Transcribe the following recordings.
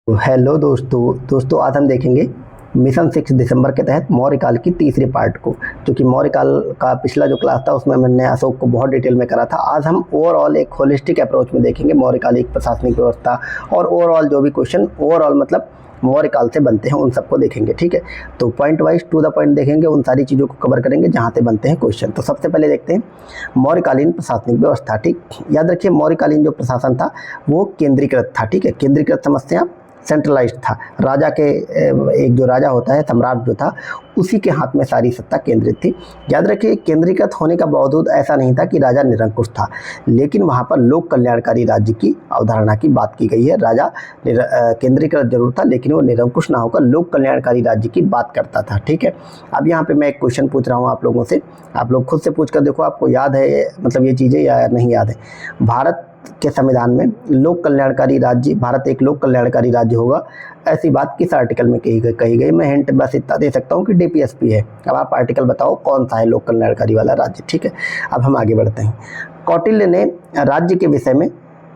Hello दोस्तों आज हम देखेंगे मिशन 6 दिसंबर के तहत मौर्य काल की तीसरे पार्ट को। क्योंकि मौर्य काल का पिछला जो क्लास था उसमें मैंने अशोक को बहुत डिटेल में करा था। आज हम ओवरऑल एक होलिस्टिक अप्रोच में देखेंगे मौर्यकालिक प्रशासनिक व्यवस्था और ओवरऑल जो भी क्वेश्चन ओवरऑल मतलब मौर्य काल से बनते हैं उन सबको देखेंगे। ठीक है, तो point wise to the point देखेंगे, उन सारी चीज़ों को कवर करेंगे जहाँ से बनते हैं क्वेश्चन। तो सबसे पहले देखते हैं मौर्यकालीन प्रशासनिक व्यवस्था। ठीक, याद रखिए मौर्यकालीन जो प्रशासन था वो केंद्रीकृत था। ठीक है, केंद्रीकृत समझते हैं आप, सेंट्रलाइज्ड था। राजा के एक जो राजा होता है, सम्राट जो था, उसी के हाथ में सारी सत्ता केंद्रित थी। याद रखिए केंद्रीकृत होने का बावजूद ऐसा नहीं था कि राजा निरंकुश था, लेकिन वहाँ पर लोक कल्याणकारी राज्य की अवधारणा की बात की गई है। राजा केंद्रीकृत जरूर था लेकिन वो निरंकुश ना होकर लोक कल्याणकारी राज्य की बात करता था। ठीक है, अब यहाँ पे मैं एक क्वेश्चन पूछ रहा हूँ आप लोगों से, आप लोग खुद से पूछ कर देखो आपको याद है मतलब ये चीज़ें या नहीं याद है। भारत के संविधान में लोक कल्याणकारी राज्य, भारत एक लोक कल्याणकारी राज्य होगा, ऐसी बात किस आर्टिकल में कही गई? मैं हिंट बस इतना दे सकता हूँ कि डीपीएसपी है। अब आप आर्टिकल बताओ कौन सा है लोक कल्याणकारी वाला राज्य। ठीक है, अब हम आगे बढ़ते हैं। कौटिल्य ने राज्य के विषय में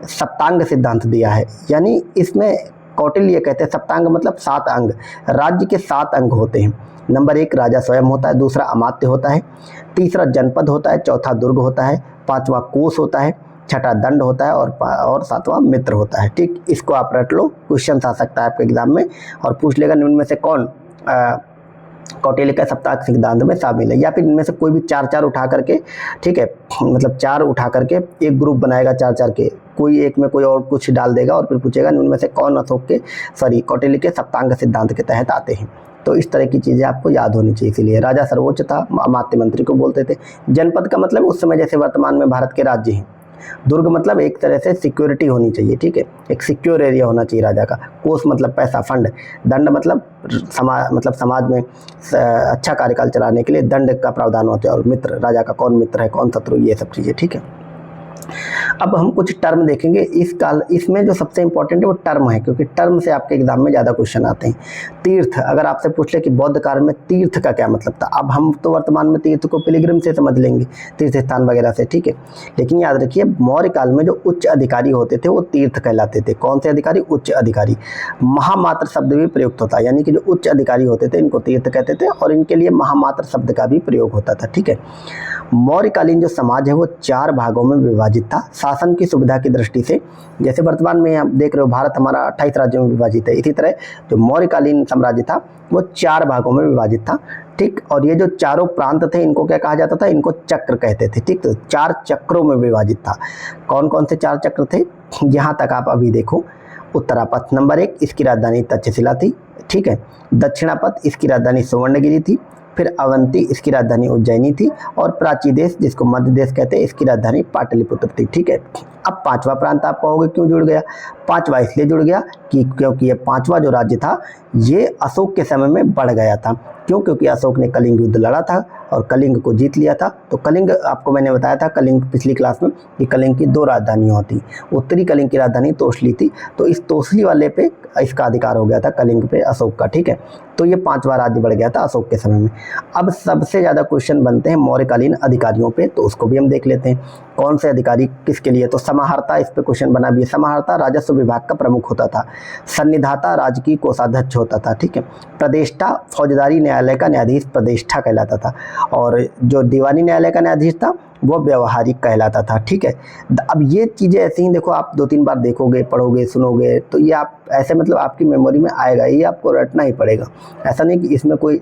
सप्तांग सिद्धांत दिया है, यानी इसमें कौटिल्य कहते हैं सप्तांग मतलब 7 अंग। राज्य के 7 अंग होते हैं। नंबर 1 राजा स्वयं होता है, दूसरा अमात्य होता है, तीसरा जनपद होता है, चौथा दुर्ग होता है, पांचवा कोष होता है, छठा दंड होता है और सातवां मित्र होता है। ठीक, इसको आप रट लो, क्वेश्चन आ सकता है आपके एग्जाम में और पूछ लेगा निम्न में से कौन कौटिल्य का सप्तांग सिद्धांत में शामिल है, या फिर इनमें से कोई भी 4 उठा करके, ठीक है मतलब 4 उठा करके एक ग्रुप बनाएगा 4 के, कोई एक में कोई और कुछ डाल देगा और फिर पूछेगा निम्न में से कौन अशोक के कौटिल्य के सप्तांग सिद्धांत के तहत आते हैं। तो इस तरह की चीज़ें आपको याद होनी चाहिए। इसीलिए राजा सर्वोच्च था, अमात्य मंत्री को बोलते थे। जनपद का मतलब उस समय जैसे वर्तमान में भारत के राज्य हैं। दुर्ग मतलब एक तरह से सिक्योरिटी होनी चाहिए। ठीक है, एक सिक्योर एरिया होना चाहिए राजा का। कोष मतलब पैसा, फंड। दंड मतलब समाज में अच्छा कार्यकाल चलाने के लिए दंड का प्रावधान होता है। और मित्र, राजा का कौन मित्र है कौन शत्रु, ये सब चीज़ें। ठीक है, अब हम कुछ टर्म देखेंगे इस काल। इसमें जो सबसे इंपॉर्टेंट है वो टर्म है, क्योंकि टर्म से आपके एग्जाम में ज़्यादा क्वेश्चन आते हैं। तीर्थ, अगर आपसे पूछ ले कि बौद्ध काल में तीर्थ का क्या मतलब था, अब हम तो वर्तमान में तीर्थ को पिलग्रिम से समझ लेंगे, तीर्थ स्थान वगैरह से। ठीक है, लेकिन याद रखिए मौर्य काल में जो उच्च अधिकारी होते थे वो तीर्थ कहलाते थे। कौन से अधिकारी? उच्च अधिकारी। महामात्र शब्द भी प्रयुक्त होता है, यानी कि जो उच्च अधिकारी होते थे इनको तीर्थ कहते थे और इनके लिए महामात्र शब्द का भी प्रयोग होता था। ठीक है, मौर्यकालीन जो समाज है वो 4 भागों में विभाजित था शासन की सुविधा की दृष्टि से। जैसे वर्तमान में आप देख रहे हो भारत हमारा 28 राज्यों में विभाजित है, इसी तरह जो मौर्यकालीन साम्राज्य था वो 4 भागों में विभाजित था। ठीक, और ये जो चारों प्रांत थे इनको क्या कहा जाता था? इनको चक्र कहते थे। ठीक, तो 4 चक्रों में विभाजित था। कौन कौन से 4 चक्र थे? यहाँ तक आप अभी देखो। उत्तरापथ नंबर 1, इसकी राजधानी तक्षशिला थी। ठीक है, दक्षिणापथ इसकी राजधानी सुवर्णगिरी थी, फिर अवंती इसकी राजधानी उज्जैनी थी, और प्राची देश जिसको मध्य देश कहते हैं इसकी राजधानी पाटलिपुत्र थी। ठीक है, अब 5वां प्रांत आप कहोगे क्यों जुड़ गया? 5वां इसलिए जुड़ गया कि क्योंकि ये 5वां जो राज्य था ये अशोक के समय में बढ़ गया था। क्यों? क्योंकि अशोक ने कलिंग युद्ध लड़ा था और कलिंग को जीत लिया था। तो कलिंग, आपको मैंने बताया था कलिंग पिछली क्लास में कि कलिंग की 2 राजधानियाँ होती। उत्तरी कलिंग की राजधानी तोसली थी, तो इस तोसली वाले पे इसका अधिकार हो गया था कलिंग पे अशोक का। ठीक है, तो ये 5वां राज्य बढ़ गया था अशोक के समय में। अब सबसे ज़्यादा क्वेश्चन बनते हैं मौर्यकालीन अधिकारियों पे, तो उसको भी हम देख लेते हैं। कौन से अधिकारी किसके लिए? तो समाहर्ता, इस पे क्वेश्चन बना भी है। समाहर्ता राजस्व विभाग का प्रमुख होता था। सन्निधाता राजकीय कोषाध्यक्ष होता था। ठीक है, प्रदेष्टा फौजदारी न्यायालय का न्यायाधीश प्रदेष्टा कहलाता था, और जो दीवानी न्यायालय का न्यायाधीश था वो व्यवहारिक कहलाता था। ठीक है, अब ये चीज़ें ऐसे ही देखो, आप 2-3 बार देखोगे, पढ़ोगे, सुनोगे तो ये आप ऐसे मतलब आपकी मेमोरी में आएगा, ये आपको रटना ही पड़ेगा। ऐसा नहीं कि इसमें कोई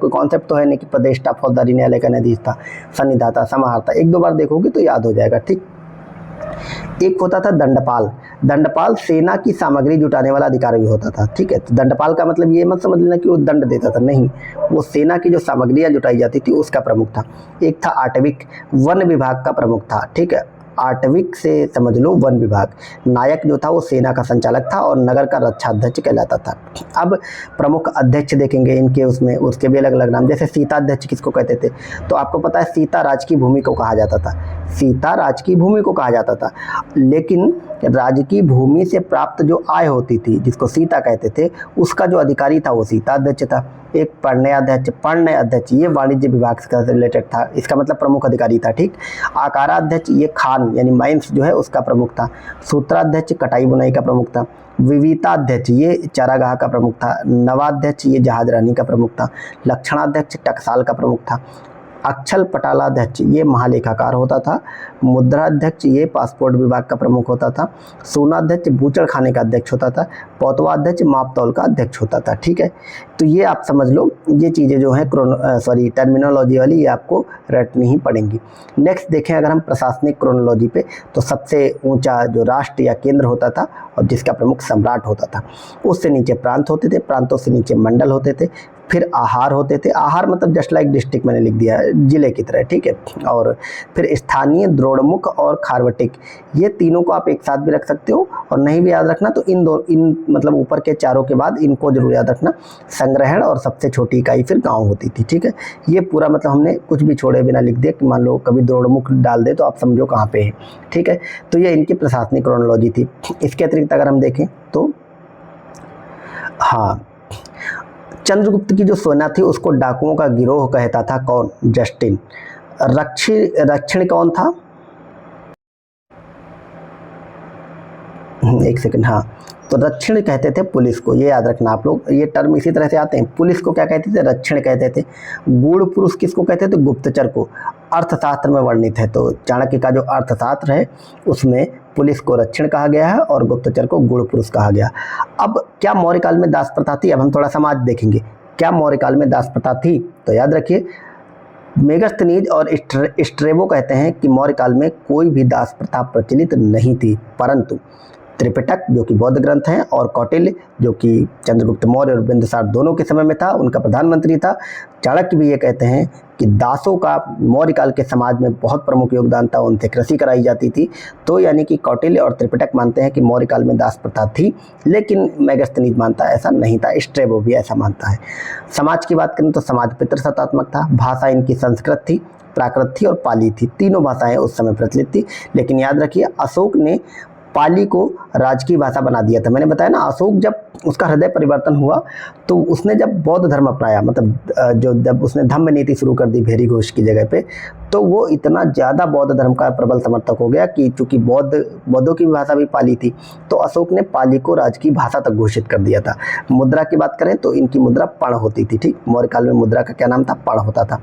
कॉन्सेप्ट तो है नहीं कि प्रदेष्टा फौजदारी न्यायालय का न्यायाधीश था, सन्निधाता, समाहर्ता, 1-2 बार देखोगे तो याद हो जाएगा। ठीक, एक होता था दंडपाल। दंडपाल सेना की सामग्री जुटाने वाला अधिकारी होता था। ठीक है, तो दंडपाल का मतलब ये मत समझ लेना कि वो दंड देता था, नहीं, वो सेना की जो सामग्रियां जुटाई जाती थी उसका प्रमुख था। एक था आटविक, वन विभाग का प्रमुख था। ठीक है, आटविक से समझ लो वन विभाग। नायक जो था वो सेना का संचालक था और नगर का रक्षाध्यक्ष कहलाता था। अब प्रमुख अध्यक्ष देखेंगे इनके, उसमें उसके भी अलग अलग नाम। जैसे सीता अध्यक्ष किसको कहते थे? तो आपको पता है सीता राज की भूमि को कहा जाता था। सीता राजकीय भूमि को कहा जाता था। लेकिन राजकीय भूमि से प्राप्त जो आय होती थी, जिसको सीता कहते थे, उसका जो अधिकारी था वो सीता अध्यक्ष था। एक पण्य अध्यक्ष ये वाणिज्य विभाग से रिलेटेड था, इसका मतलब प्रमुख अधिकारी था। ठीक। आकाराध्यक्ष ये खान यानी माइंस जो है उसका प्रमुख था। सूत्राध्यक्ष कटाई बुनाई का प्रमुख था। विविताध्यक्ष ये चारागाह का प्रमुख था। नवाध्यक्ष ये जहाज रानी का प्रमुख था। लक्षणाध्यक्ष टकसाल का प्रमुख था। अक्षल पटालाध्यक्ष ये महालेखाकार होता था। मुद्राध्यक्ष ये पासपोर्ट विभाग का प्रमुख होता था। सोनाध्यक्ष बूचड़ खाने का अध्यक्ष होता था। पौतवाध्यक्ष मापतौल का अध्यक्ष होता था। ठीक है, तो ये आप समझ लो, ये चीज़ें जो हैं टर्मिनोलॉजी वाली, ये आपको रटनी ही पड़ेंगी। नेक्स्ट देखें अगर हम प्रशासनिक क्रोनोलॉजी पे, तो सबसे ऊंचा जो राष्ट्र या केंद्र होता था और जिसका प्रमुख सम्राट होता था, उससे नीचे प्रांत होते थे, प्रांतों से नीचे मंडल होते थे, फिर आहार होते थे। आहार मतलब जस्ट लाइक डिस्ट्रिक्ट मैंने लिख दिया है, जिले की तरह। ठीक है, और फिर स्थानीय, द्रोणमुख और खारवटिक, ये तीनों को आप एक साथ भी रख सकते हो और नहीं भी याद रखना तो इन मतलब ऊपर के चारों के बाद इनको जरूर याद रखना। संग्रहण और सबसे छोटी इकाई फिर गांव होती थी। ठीक है, ये पूरा मतलब हमने कुछ भी छोड़े बिना लिख दिया कि मान लो कभी द्रोणमुख डाल दे तो आप समझो कहाँ पे है। ठीक है, तो ये इनकी प्रशासनिक क्रोनोलॉजी थी। इसके अतिरिक्त अगर हम देखें तो हाँ, चंद्रगुप्त की जो सेना थी उसको डाकुओं का गिरोह कहता था। कौन? जस्टिन। रक्षिण कौन था? एक सेकंड, हाँ, तो रक्षिण कहते थे पुलिस को, ये याद रखना आप लोग, ये टर्म इसी तरह से आते हैं। पुलिस को क्या कहते थे? रक्षिण कहते थे। गूढ़ पुरुष किसको कहते थे? गुप्तचर को। अर्थशास्त्र में वर्णित है, तो चाणक्य का जो अर्थशास्त्र है उसमें पुलिस को रक्षिण कहा गया है और गुप्तचर को गूढ़ पुरुष कहा गया। अब क्या मौर्य काल में दास प्रथा थी? अब हम थोड़ा समाज देखेंगे। क्या मौर्य काल में दास प्रथा थी? तो याद रखिए, मेगस्थनीज और स्ट्रेबो कहते हैं कि मौर्य काल में कोई भी दास प्रथा प्रचलित नहीं थी, परंतु त्रिपिटक जो कि बौद्ध ग्रंथ हैं और कौटिल्य जो कि चंद्रगुप्त मौर्य और बिंदुसार दोनों के समय में था, उनका प्रधानमंत्री था, चाणक्य भी ये कहते हैं कि दासों का मौर्य काल के समाज में बहुत प्रमुख योगदान था, उनसे कृषि कराई जाती थी। तो यानी कि कौटिल्य और त्रिपिटक मानते हैं कि मौर्य काल में दास प्रथा थी, लेकिन मेगस्थनीज मानता है ऐसा नहीं था, स्ट्रेबो भी ऐसा मानता है। समाज की बात करें तो समाज पितृसत्तात्मक था। भाषा इनकी संस्कृत थी, प्राकृत थी और पाली थी, तीनों भाषाएं उस समय प्रचलित थी। लेकिन याद रखिए, अशोक ने पाली को राजकीय भाषा बना दिया था। मैंने बताया ना, अशोक जब उसका हृदय परिवर्तन हुआ तो उसने जब बौद्ध धर्म अपनाया, मतलब जब उसने धम्म नीति शुरू कर दी भेरी घोष की जगह पे, तो वो इतना ज़्यादा बौद्ध धर्म का प्रबल समर्थक हो गया कि चूंकि बौद्धों की भाषा भी पाली थी, तो अशोक ने पाली को राजकीय भाषा तक घोषित कर दिया था। मुद्रा की बात करें तो इनकी मुद्रा पर्ण होती थी। ठीक, मौर्य काल में मुद्रा का क्या नाम था? पर्ण होता था।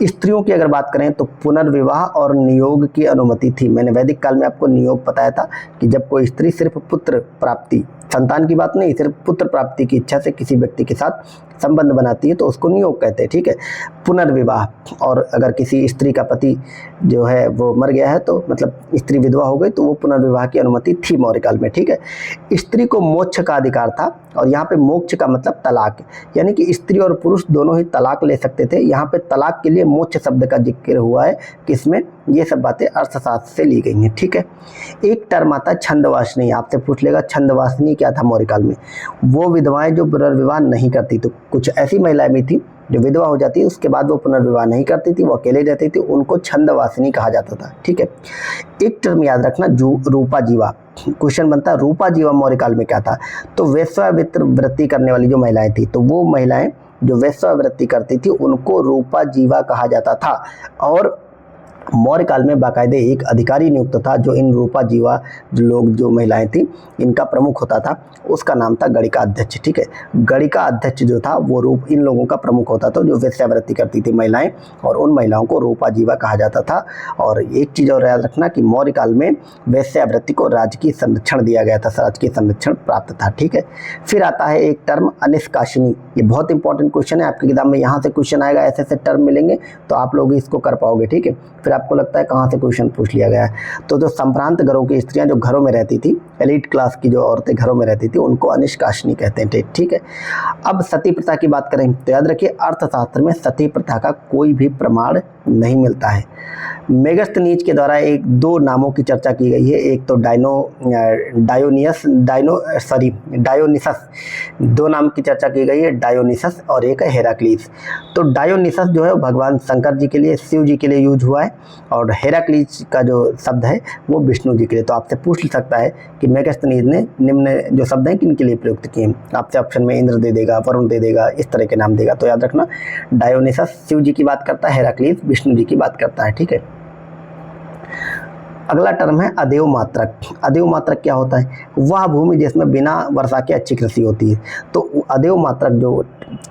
स्त्रियों की अगर बात करें तो पुनर्विवाह और नियोग की अनुमति थी। मैंने वैदिक काल में आपको नियोग बताया था कि जब कोई स्त्री सिर्फ पुत्र प्राप्ति, संतान की बात नहीं, सिर्फ पुत्र प्राप्ति की इच्छा से किसी व्यक्ति के साथ संबंध बनाती है तो उसको नियोग कहते हैं। ठीक है, पुनर्विवाह, और अगर किसी स्त्री का पति जो है वो मर गया है तो मतलब स्त्री विधवा हो गई तो वो पुनर्विवाह की अनुमति थी मौर्य काल में। ठीक है, स्त्री को मोक्ष का अधिकार था, और यहाँ पे मोक्ष का मतलब तलाक, यानी कि स्त्री और पुरुष दोनों ही तलाक ले सकते थे। यहाँ पे तलाक के लिए मोक्ष शब्द का जिक्र हुआ है, किसमें? ये सब बातें अर्थशास्त्र से ली गई हैं। ठीक है, एक टर्म आता है छंदवासिनी। आपसे पूछ लेगा छंदवासिनी क्या था मौर्य काल में? वो विधवाएं जो पुनर्विवाह नहीं करती, तो कुछ ऐसी महिलाएं भी थी जो विधवा हो जाती, उसके बाद वो पुनर्विवाह नहीं करती थी, वो अकेले रहती थी, उनको छंदवासिनी कहा जाता था। ठीक है, एक टर्म याद रखना, रूपा जीवा। क्वेश्चन बनता है रूपा जीवा मौर्य काल में क्या था? तो वेश्यावृत्ति करने वाली जो महिलाएं थी, तो वो महिलाएं जो वेश्यावृत्ति करती थी उनको रूपा जीवा कहा जाता था। और मौर्य काल में बाकायदे एक अधिकारी नियुक्त था जो इन रूपा जीवा जो महिलाएं थी इनका प्रमुख होता था, उसका नाम था गणिका अध्यक्ष। ठीक है, गणिका अध्यक्ष जो था वो इन लोगों का प्रमुख होता था जो वेश्यावृत्ति करती थी महिलाएं, और उन महिलाओं को रूपा जीवा कहा जाता था। और एक चीज़ और याद रखना कि मौर्य काल में वेश्यावृत्ति को राजकीय संरक्षण दिया गया था, राजकीय संरक्षण प्राप्त था। ठीक है, फिर आता है एक टर्म अनिष्कासनी। ये बहुत इंपॉर्टेंट क्वेश्चन है, आपकी किताब में यहाँ से क्वेश्चन आएगा, ऐसे ऐसे टर्म मिलेंगे तो आप लोग इसको कर पाओगे। ठीक है, फिर आपको लगता है कहाँ से क्वेश्चन पूछ लिया गया है, तो जो संप्रांत घरों की स्त्रियां जो घरों में रहती थी, एलिट क्लास की जो औरतें घरों में रहती थी, उनको अनिष्कासनी कहते हैं। ठीक है, अब सती प्रथा की बात करें तो याद रखिए अर्थशास्त्र में सती प्रथा का कोई भी प्रमाण नहीं मिलता है। मेगस्थनीज के द्वारा दो नामों की चर्चा की गई है, एक तो डायोनिसस, दो नाम की चर्चा की गई है, डायोनिसस और एक है हेराक्लीस। तो डायोनिसस जो है भगवान शंकर जी के लिए, शिव जी के लिए यूज हुआ है, और हेराक्लीस का जो शब्द है वो विष्णु जी के लिए। तो आपसे पूछ सकता है कि मेगास्थनीज ने निम्न जो शब्द हैं किन के लिए प्रयुक्त किए हैं। आपसे ऑप्शन में इंद्र दे देगा, वरुण दे देगा, इस तरह के नाम देगा। तो याद रखना, डायोनिसस शिव जी की बात करता है, हेराक्लीस विष्णु जी की बात करता है। ठीक है, अगला टर्म है अदेव मात्रक। अदेव मात्रक क्या होता है? वह भूमि जिसमें बिना वर्षा के अच्छी कृषि होती है। तो अदेव मात्रक जो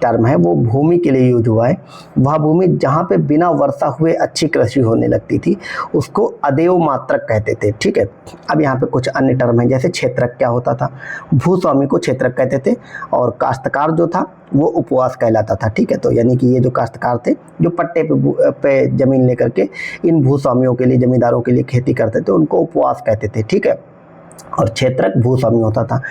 टर्म है वो भूमि के लिए यूज हुआ है। वह भूमि जहाँ पे बिना वर्षा हुए अच्छी कृषि होने लगती थी उसको अदेव मात्रक कहते थे। ठीक है, अब यहाँ पे कुछ अन्य टर्म है, जैसे क्षेत्रक क्या होता था? भूस्वामी को क्षेत्रक कहते थे, और काश्तकार जो था वो उपवास कहलाता था। ठीक है, तो यानी कि ये जो काश्तकार थे जो पट्टे पे जमीन लेकर के इन भूस्वामियों के लिए, जमींदारों के लिए खेती करते थे, उनको उपवास कहते थे। ठीक है, और क्षेत्रक भूस्वामी होता था।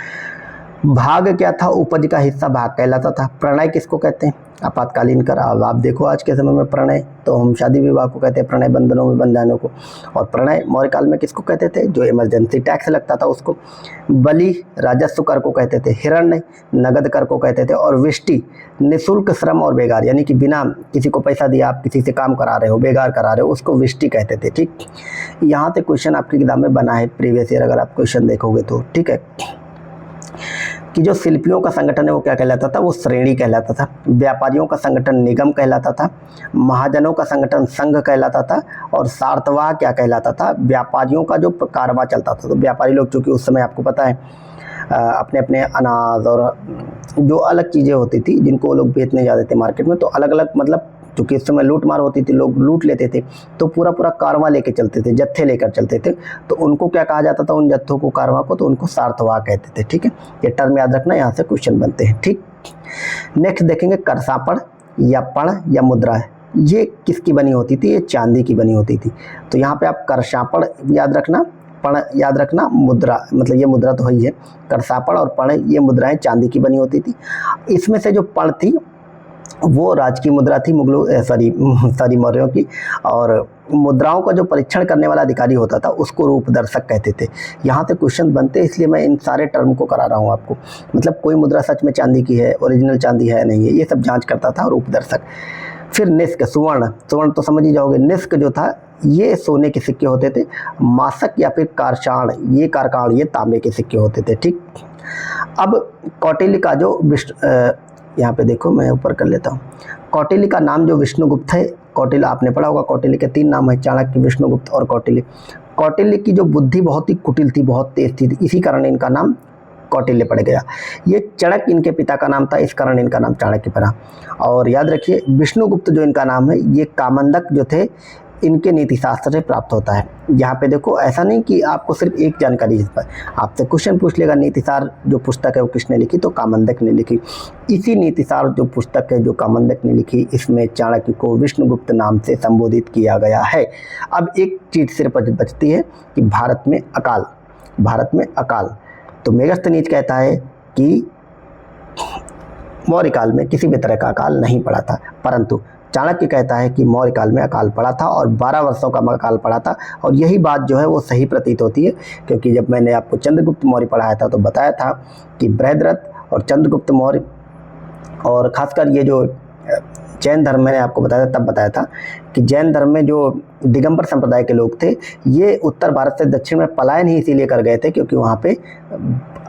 भाग क्या था? उपज का हिस्सा भाग कहलाता था। प्रणय किसको कहते हैं? आपातकालीन करार। आप देखो आज के समय में प्रणय तो हम शादी विवाह को कहते हैं, प्रणय बंधनों में बंध जाने को। और प्रणय मौर्य काल में किसको कहते थे? जो इमरजेंसी टैक्स लगता था उसको। बलि राजस्व कर को कहते थे, हिरण्य नगद कर को कहते थे, और विष्टि निःशुल्क श्रम और बेगार, यानी कि बिना किसी को पैसा दिया आप किसी से काम करा रहे हो, बेगार करा रहे हो, उसको विष्टि कहते थे। ठीक, यहाँ से क्वेश्चन आपकी किताब में बना है प्रीवियस ईयर, अगर आप क्वेश्चन देखोगे तो। ठीक है, कि जो शिल्पियों का संगठन है वो क्या कहलाता था? वो श्रेणी कहलाता था। व्यापारियों का संगठन निगम कहलाता था। महाजनों का संगठन संघ कहलाता था। और सार्तवाह क्या कहलाता था? व्यापारियों का जो कारवां चलता था। तो व्यापारी लोग, चूँकि उस समय आपको पता है अपने अपने अनाज और जो अलग चीज़ें होती थी जिनको वो लोग बेचने जाते थे मार्केट में, तो अलग अलग, मतलब क्योंकि इस समय लूट मार होती थी, लोग लूट लेते थे, तो पूरा पूरा कारवां लेके चलते थे, जत्थे लेकर चलते थे। तो उनको क्या कहा जाता था? उन जत्थों को, कारवां को, तो उनको सार्थवाह कहते थे। ठीक है, ये टर्म याद रखना, यहाँ से क्वेश्चन बनते हैं। ठीक, नेक्स्ट देखेंगे करसापड़ या पण या मुद्रा। ये किसकी बनी होती थी? ये चांदी की बनी होती थी। तो यहाँ पे आप करसापड़ याद रखना, पण याद रखना, मुद्रा, मतलब ये मुद्रा तो ही है। करसापड़ और पण ये मुद्राएं चांदी की बनी होती थी। इसमें से जो पण थी वो राजकीय मुद्रा थी मुगलों सॉरी मौर्यों की। और मुद्राओं का जो परीक्षण करने वाला अधिकारी होता था उसको रूपदर्शक कहते थे। यहाँ से क्वेश्चन बनते, इसलिए मैं इन सारे टर्म को करा रहा हूँ आपको। मतलब कोई मुद्रा सच में चांदी की है, ओरिजिनल चांदी है नहीं है, ये सब जांच करता था रूपदर्शक। फिर निष्क, सुवर्ण। सुवर्ण तो समझ ही जाओगे। निष्क जो था ये सोने के सिक्के होते थे। मासक या फिर कारषाण, ये कारकाण, ये तांबे के सिक्के होते थे। ठीक, अब कौटिल्य का जो यहाँ पे देखो, मैं ऊपर कर लेता हूँ। कौटिल्य का नाम जो विष्णुगुप्त है, कौटिल्य आपने पढ़ा होगा, कौटिल्य के 3 नाम है, चाणक्य, विष्णुगुप्त और कौटिल्य। कौटिल्य की जो बुद्धि बहुत ही कुटिल थी, बहुत तेज थी, इसी कारण इनका नाम कौटिल्य पड़ गया। ये चाणक्य इनके पिता का नाम था, इस कारण इनका नाम चाणक्य पड़ा। और याद रखिए विष्णुगुप्त जो इनका नाम है, ये कामंदक जो थे इनके नीति शास्त्र से प्राप्त होता है। यहाँ पे देखो, ऐसा नहीं कि आपको सिर्फ एक जानकारी इस पर, आपसे क्वेश्चन पूछ लेगा नीतिसार जो पुस्तक है वो किसने लिखी? तो कामंदक ने लिखी। इसी नीतिसार जो पुस्तक है जो कामंदक ने लिखी, इसमें चाणक्य को विष्णुगुप्त नाम से संबोधित किया गया है। अब एक चीज सिर्फ बचती है कि भारत में अकाल, भारत में अकाल। तो मेगास्थनीज कहता है कि मौर्य काल में किसी भी तरह का अकाल नहीं पड़ा था, परंतु चाणक्य कहता है कि मौर्य काल में अकाल पड़ा था और 12 वर्षों का अकाल पड़ा था। और यही बात जो है वो सही प्रतीत होती है, क्योंकि जब मैंने आपको चंद्रगुप्त मौर्य पढ़ाया था तो बताया था कि बृहद्रथ और चंद्रगुप्त मौर्य, और खासकर ये जो जैन धर्म मैंने आपको बताया था, तब बताया था कि जैन धर्म में जो दिगंबर संप्रदाय के लोग थे ये उत्तर भारत से दक्षिण में पलायन ही इसीलिए कर गए थे क्योंकि वहाँ पे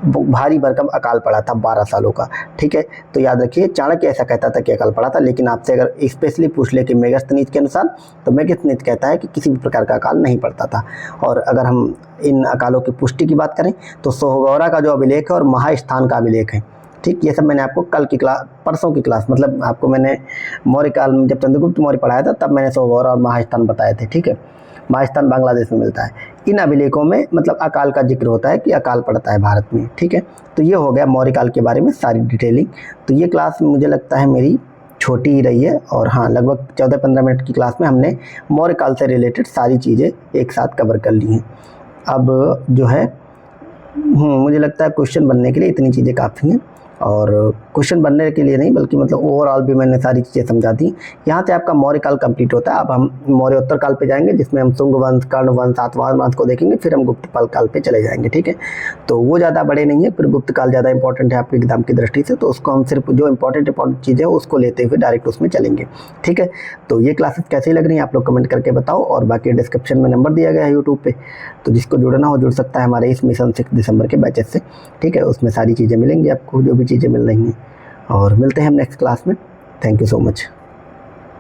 भारी भरकम अकाल पड़ा था 12 सालों का। ठीक है, तो याद रखिए चाणक्य ऐसा कहता था कि अकाल पड़ा था, लेकिन आपसे अगर स्पेशली पूछ ले कि मेगास्थनीज के अनुसार, तो मेगास्थनीज कहता है कि किसी भी प्रकार का अकाल नहीं पड़ता था। और अगर हम इन अकालों की पुष्टि की बात करें तो सोहगौरा का जो अभिलेख है और महास्थान का अभिलेख है। ठीक, ये सब मैंने आपको कल की क्लास, परसों की क्लास, मतलब आपको मैंने मौर्य काल में जब चंद्रगुप्त मौर्य पढ़ाया था तब मैंने सोहगौरा और महास्थान बताए थे। ठीक है, महास्थान बांग्लादेश में मिलता है। इन अभिलेखों में मतलब अकाल का जिक्र होता है कि अकाल पड़ता है भारत में। ठीक है, तो ये हो गया मौर्य काल के बारे में सारी डिटेलिंग। तो ये क्लास मुझे लगता है मेरी छोटी ही रही है, और हाँ लगभग 14-15 मिनट की क्लास में हमने मौर्य काल से रिलेटेड सारी चीज़ें एक साथ कवर कर ली हैं। अब जो है मुझे लगता है क्वेश्चन बनने के लिए इतनी चीज़ें काफ़ी हैं। और क्वेश्चन बनने के लिए नहीं बल्कि मतलब ओवरऑल भी मैंने सारी चीज़ें समझा दी। यहाँ से आपका मौर्य काल कंप्लीट होता है। अब हम मौर्योत्तर काल पे जाएंगे जिसमें हम शुंग वंश, कर्ण वंश, सातवाहन वंश को देखेंगे, फिर हम गुप्त काल पे चले जाएंगे। ठीक है, तो वो ज़्यादा बड़े नहीं है, फिर गुप्त काल ज़्यादा इंपॉर्टेंट है आपके एग्जाम की दृष्टि से, तो उसको हम सिर्फ जो इंपॉर्टेंट चीज़ है उसको लेते हुए डायरेक्ट उसमें चलेंगे। ठीक है, तो ये क्लासेस कैसी लग रही हैं आप लोग कमेंट करके बताओ, और बाकी डिस्क्रिप्शन में नंबर दिया गया है यूट्यूब पे, तो जिसको जुड़ना हो जुड़ सकता है हमारे इस मिशन 6 दिसंबर के बैचेस से। ठीक है, उसमें सारी चीज़ें मिलेंगी आपको, जो भी चीज़ें मिल रही हैं, और मिलते हैं हम नेक्स्ट क्लास में। Thank you so much.